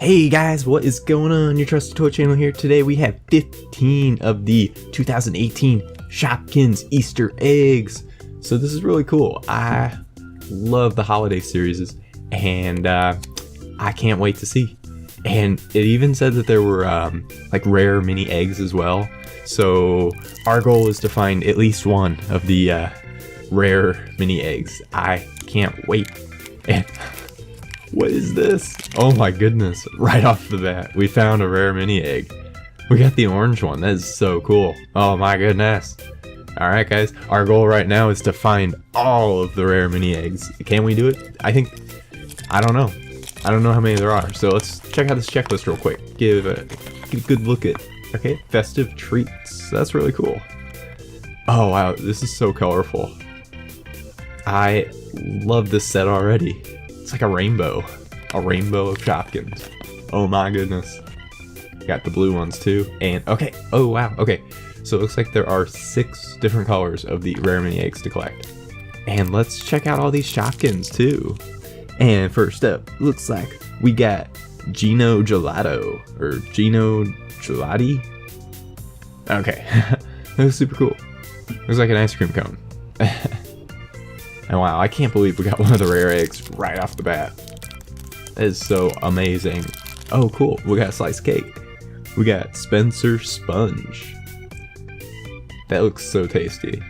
Hey guys, what is going on? Your Trusty Toy Channel here. Today we have 15 of the 2018 Shopkins Easter eggs. So this is really cool. I love the holiday series and I can't wait to see. And it even said that there were like rare mini eggs as well. So our goal is to find at least one of the rare mini eggs. I can't wait. And what is this? Oh my goodness, right off the bat, we found a rare mini egg. We got the orange one. That is so cool. Oh my goodness. Alright guys, our goal right now is to find all of the rare mini eggs. Can we do it? I don't know. I don't know how many there are. So let's check out this checklist real quick. Give a good look at, okay, festive treats. That's really cool. Oh wow, this is so colorful. I love this set already. It's like a rainbow of Shopkins. Oh my goodness. Got the blue ones too. And okay, oh wow, okay. So it looks like there are 6 different colors of the rare mini eggs to collect. And let's check out all these Shopkins too. And first up, looks like we got Gino Gelato, or Gino Gelati. Okay, that was super cool. Looks like an ice cream cone. And wow, I can't believe we got one of the rare eggs right off the bat. That is so amazing. Oh cool, we got sliced cake. We got Spencer Sponge. That looks so tasty.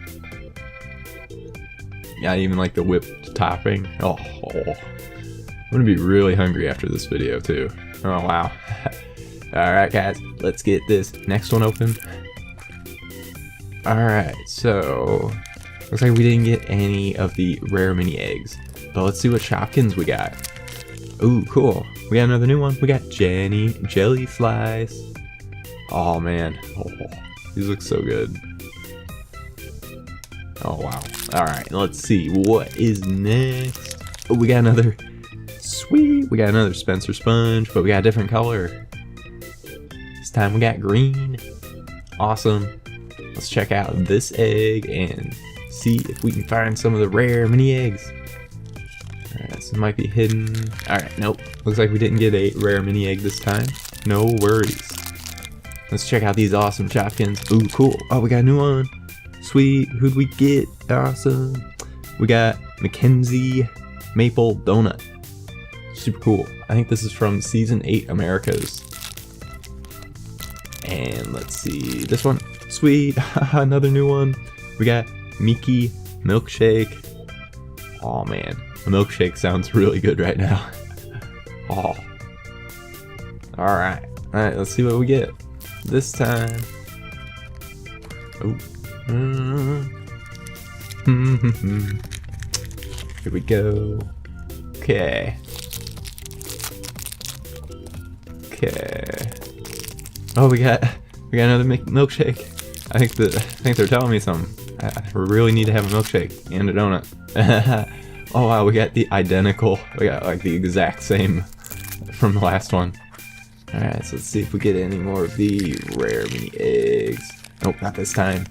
Yeah, I even like the whipped topping. Oh, I'm gonna be really hungry after this video too. Oh wow. Alright guys, let's get this next one open. Alright, so looks like we didn't get any of the rare mini eggs, but let's see what Shopkins we got. Ooh, cool. We got another new one. We got Jenny Jelly Slice. Oh man, these look so good. Oh wow. Alright, let's see what is next. Oh, we got another sweet. We got another Spencer Sponge, but we got a different color. This time we got green. Awesome. Let's check out this egg and see if we can find some of the rare mini eggs. Alright, this might be hidden. Alright, nope. Looks like we didn't get a rare mini egg this time. No worries. Let's check out these awesome Shopkins. Ooh, cool. Oh, we got a new one. Sweet. Who'd we get? Awesome. We got Mackenzie Maple Donut. Super cool. I think this is from Season 8 Americas. And let's see. This one. Sweet. Another new one. We got Mickey Milkshake. Oh man, a milkshake sounds really good right now. Oh. Alright, let's see what we get this time. Oh. Here we go. Okay. Oh, we got another milkshake. I think they're telling me something. I really need to have a milkshake and a donut. Oh wow, we got the identical. We got like the exact same from the last one. Alright, so let's see if we get any more of the rare mini eggs. Nope, not this time.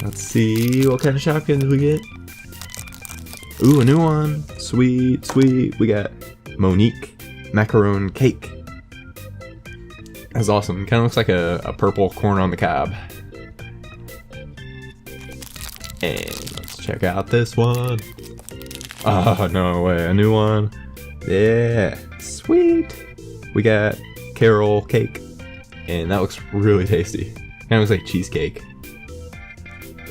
Let's see what kind of Shopkins we get. Ooh, a new one. Sweet, sweet. We got Monique Macaroon Cake. That's awesome. Kind of looks like a purple corn on the cob. And let's check out this one. Oh, no way. A new one. Yeah. Sweet. We got Carol Cake. And that looks really tasty. Kind of looks like cheesecake.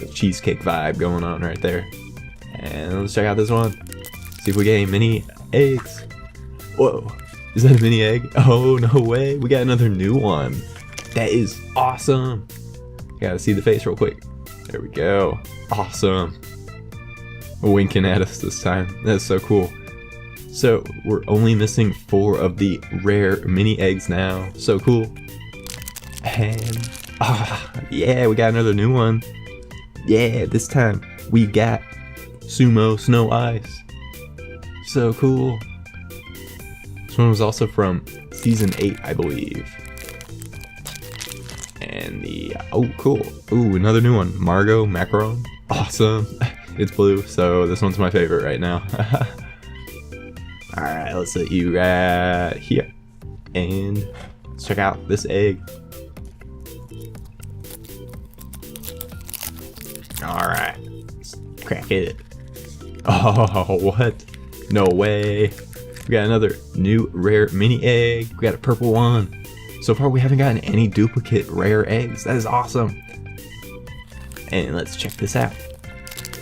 A cheesecake vibe going on right there. And let's check out this one. See if we get any mini eggs. Whoa. Is that a mini egg? Oh, no way. We got another new one. That is awesome. Gotta see the face real quick. There we go. Awesome. Winking at us this time. That's so cool. So we're only missing 4 of the rare mini eggs now. So cool. And yeah, we got another new one. Yeah, this time we got Sumo Snow Ice. So cool. This one was also from Season 8, I believe. And the, oh cool. Ooh, another new one. Margot Macaroon. Awesome. It's blue, so this one's my favorite right now. Alright, let's set you right here. And let's check out this egg. Alright, let's crack it. Oh, what? No way. We got another new rare mini egg. We got a purple one. So far we haven't gotten any duplicate rare eggs. That is awesome. And let's check this out.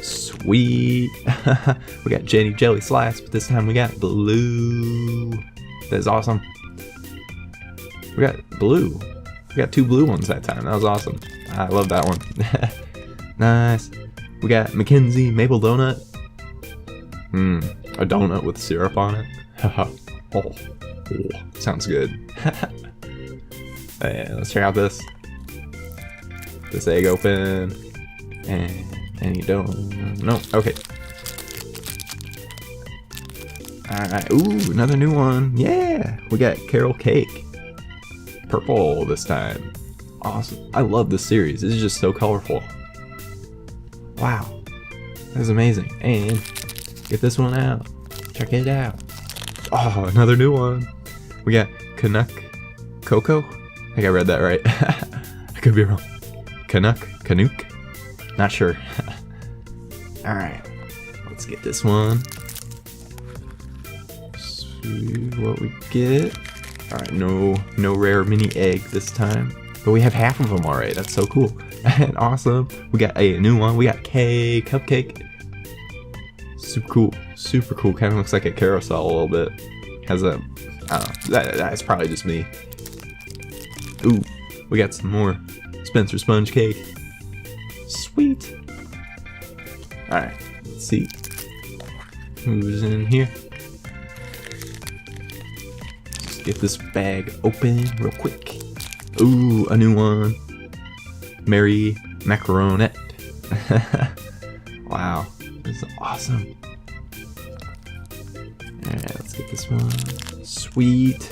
Sweet. We got Jenny Jelly Slice, but this time we got blue. That is awesome. We got blue. We got 2 blue ones that time. That was awesome. I love that one. Nice. We got Mackenzie Maple Donut. A donut with syrup on it. Oh, sounds good. And let's check out this egg open. And you don't. No, okay. Alright, ooh, another new one. Yeah, we got Carol Cake. Purple this time. Awesome. I love this series. This is just so colorful. Wow. That is amazing. And get this one out. Check it out. Oh, another new one. We got Canuck Coco. I think I read that right. I could be wrong. Canuck? Not sure. Alright. Let's get this one. See what we get. Alright, no rare mini egg this time. But we have half of them already. That's so cool. And awesome. We got a new one. We got Cupcake. Super cool. Super cool. Kind of looks like a carousel a little bit. Has a, I don't know. That's probably just me. Ooh, we got some more Spencer Sponge Cake. Sweet. Alright, let's see who's in here. Let's get this bag open real quick. Ooh, a new one. Mary Macaroonette. Wow, this is awesome. Alright, let's get this one. Sweet.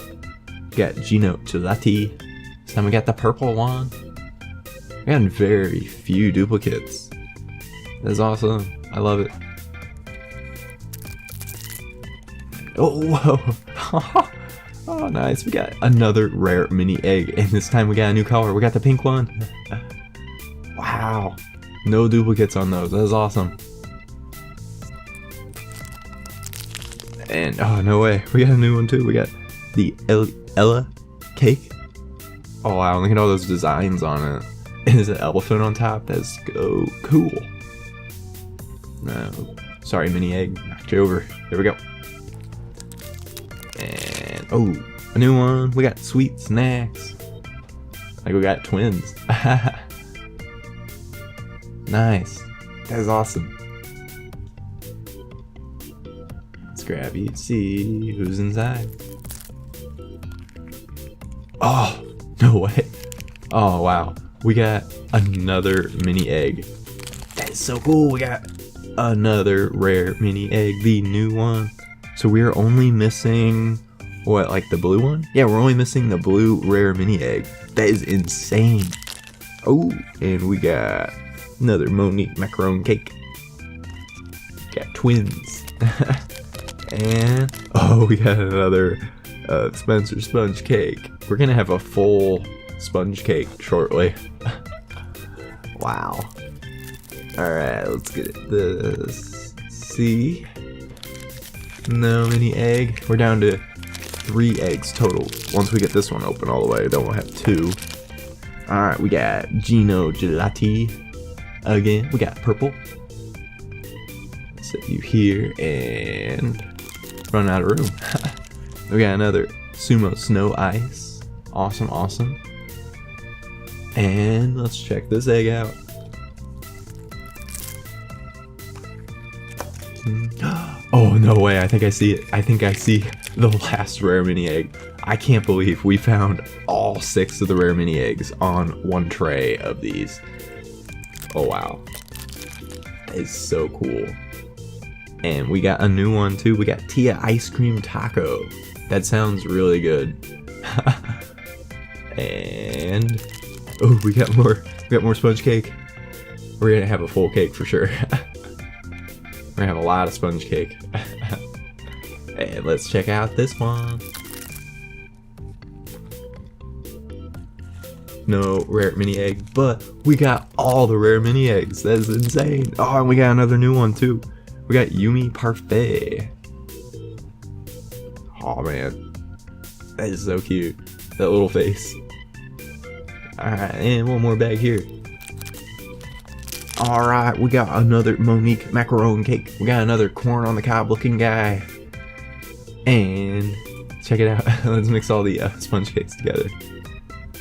We got Gino Gelati. This time we got the purple one. We got very few duplicates. That's awesome. I love it. Oh, whoa. Oh, nice. We got another rare mini egg. And this time we got a new color. We got the pink one. Wow. No duplicates on those. That is awesome. And, oh, no way. We got a new one too. We got the Ella cake. Oh, wow. Look at all those designs on it. And there's an elephant on top. That's so cool. No. Sorry, mini egg. Knocked you over. There we go. And, oh, a new one. We got sweet snacks. Like we got twins. Nice. That is awesome. Let's grab you. See who's inside. Oh, no way. Oh, wow. We got another mini egg. That is so cool. We got another rare mini egg, the new one. So we're only missing, what, like the blue one? Yeah, we're only missing the blue rare mini egg. That is insane. Oh, and we got another Monique macaron cake. Got twins. And, oh, we got another Spencer sponge cake. We're gonna have a full sponge cake shortly. Wow. Alright, let's get this. See? No mini egg. We're down to 3 eggs total. Once we get this one open all the way, then we'll have 2. Alright, we got Gino Gelati again. We got purple. Set you here and run out of room. We got another Sumo Snow Ice. Awesome, awesome. And let's check this egg out. Oh, no way. I think I see it. I think I see the last rare mini egg. I can't believe we found all 6 of the rare mini eggs on one tray of these. Oh, wow. That is so cool. And we got a new one too. We got Tia Ice Cream Taco. That sounds really good. And oh, we got more sponge cake. We're gonna have a full cake for sure. We're gonna have a lot of sponge cake. And let's check out this one. no rare mini egg, but we got all the rare mini eggs. That is insane. Oh, and we got another new one too. We got Yumi Parfait. Oh man, that is so cute. That little face. Alright, and one more bag here. Alright, we got another Monique macaroon cake. We got another corn on the cob looking guy. And check it out. Let's mix all the sponge cakes together.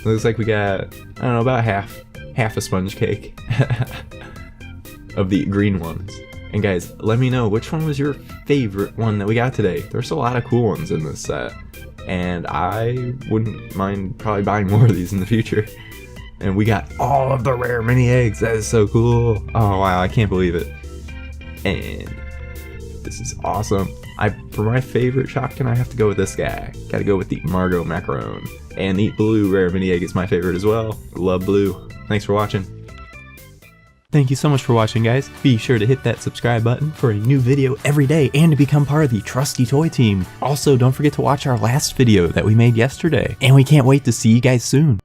Looks like we got, I don't know, about half a sponge cake of the green ones. And guys, let me know which one was your favorite one that we got today. There's a lot of cool ones in this set, and I wouldn't mind probably buying more of these in the future. And we got all of the rare mini eggs. That is so cool. Oh wow, I can't believe it. And this is awesome. For my favorite Shopkin, I have to go with this guy. Gotta go with the Margot Macaroon. And the blue rare mini egg is my favorite as well. Love blue. Thanks for watching. Thank you so much for watching, guys. Be sure to hit that subscribe button for a new video every day and to become part of the Trusty Toy team. Also, don't forget to watch our last video that we made yesterday. And we can't wait to see you guys soon.